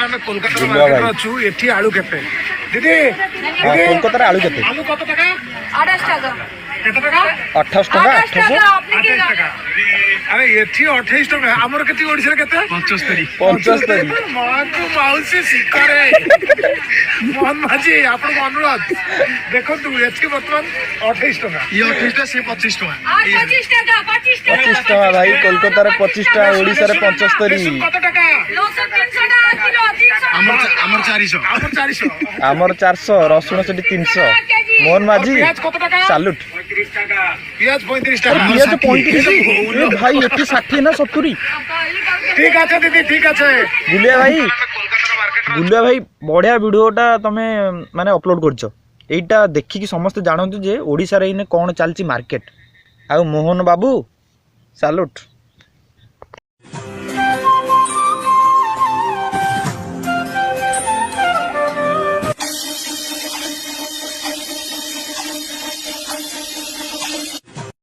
आम कोलकाता मार्केट अच्छु एठी आलू केते दीदी कोलकाता आलू केते आलू कत टका 28 টাকা केते टका 28 টাকা 28 টাকা আপনি কি 28 টাকা अरे एठी 28 टका हमर केते ओडिसा केते 75 मां को माउसी सिकारे मोहन माझी आपण अनुरोध देखो तू एठी वर्तमान 28 टका ये 28 टा से 25 टका 25 টাকা 25 টাকা 25 টাকা ভাই কলকাতার 25 টাকা ওড়িশার 75 कत टका 900 300 টাকা কিলো 300 हमर 400 আমার 400 রসুন সেটি 300 মোহন মাঝি प्याज कत टका সালুট 35 টাকা प्याज 35 টাকা পিঁয়াজ 35 এ ভাই এটি 60 না 70 ठीक আছে दीदी ठीक আছে গুলিয়া ভাই বড়িয়া ভিডিওটা তুমি মানে অপলোড করছো এইটা দেখিকি সমস্তে জানন্তু যে ওড়িশার এইনে কোন চালছি মার্কেট আর মোহন বাবু সালুট।